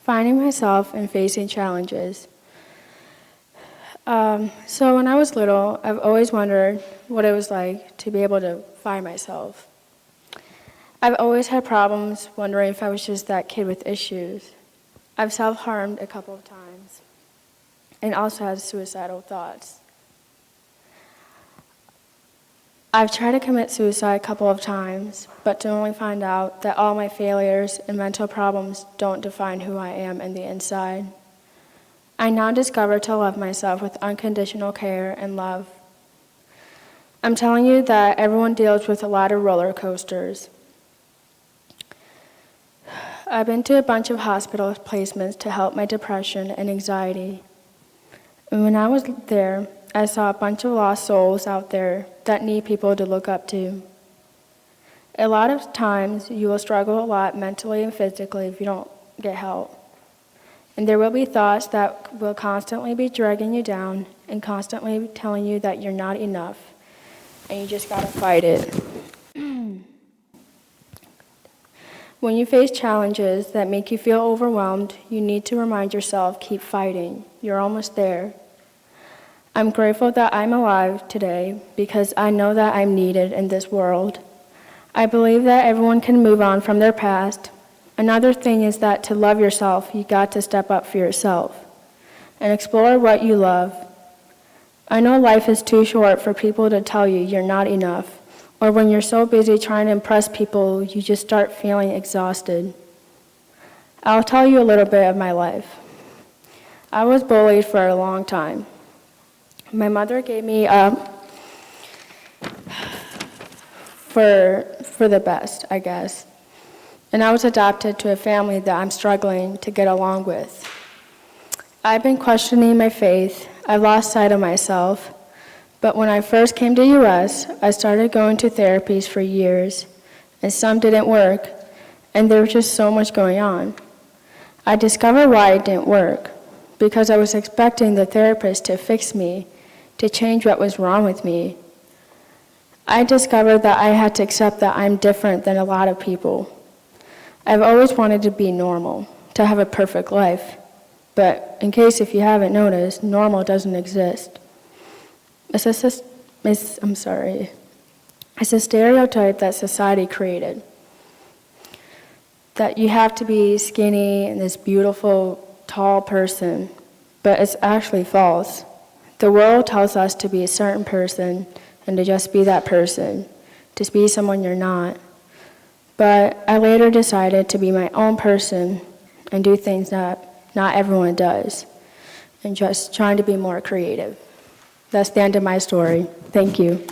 Finding myself and facing challenges. So when I was little, I've always wondered what it was like to be able to find myself. I've always had problems wondering if I was just that kid with issues. I've self-harmed a couple of times and also had suicidal thoughts. I've tried to commit suicide a couple of times, but to only find out that all my failures and mental problems don't define who I am in the inside. I now discover to love myself with unconditional care and love. I'm telling you that everyone deals with a lot of roller coasters. I've been to a bunch of hospital placements to help my depression and anxiety. And when I was there, I saw a bunch of lost souls out there that need people to look up to. A lot of times, you will struggle a lot mentally and physically if you don't get help. And there will be thoughts that will constantly be dragging you down and constantly telling you that you're not enough, and you just gotta fight it. When you face challenges that make you feel overwhelmed, you need to remind yourself, keep fighting. You're almost there. I'm grateful that I'm alive today because I know that I'm needed in this world. I believe that everyone can move on from their past. Another thing is that to love yourself, you got to step up for yourself and explore what you love. I know life is too short for people to tell you you're not enough, or when you're so busy trying to impress people, you just start feeling exhausted. I'll tell you a little bit of my life. I was bullied for a long time. My mother gave me up for the best, I guess. And I was adopted to a family that I'm struggling to get along with. I've been questioning my faith. I lost sight of myself. But when I first came to US, I started going to therapies for years, and some didn't work, and there was just so much going on. I discovered why it didn't work, because I was expecting the therapist to fix me, to change what was wrong with me. I discovered that I had to accept that I'm different than a lot of people. I've always wanted to be normal, to have a perfect life. But in case if you haven't noticed, normal doesn't exist. It's a stereotype that society created. That you have to be skinny and this beautiful, tall person, but it's actually false. The world tells us to be a certain person and to just be that person, to be someone you're not. But I later decided to be my own person and do things that not everyone does, and just trying to be more creative. That's the end of my story. Thank you.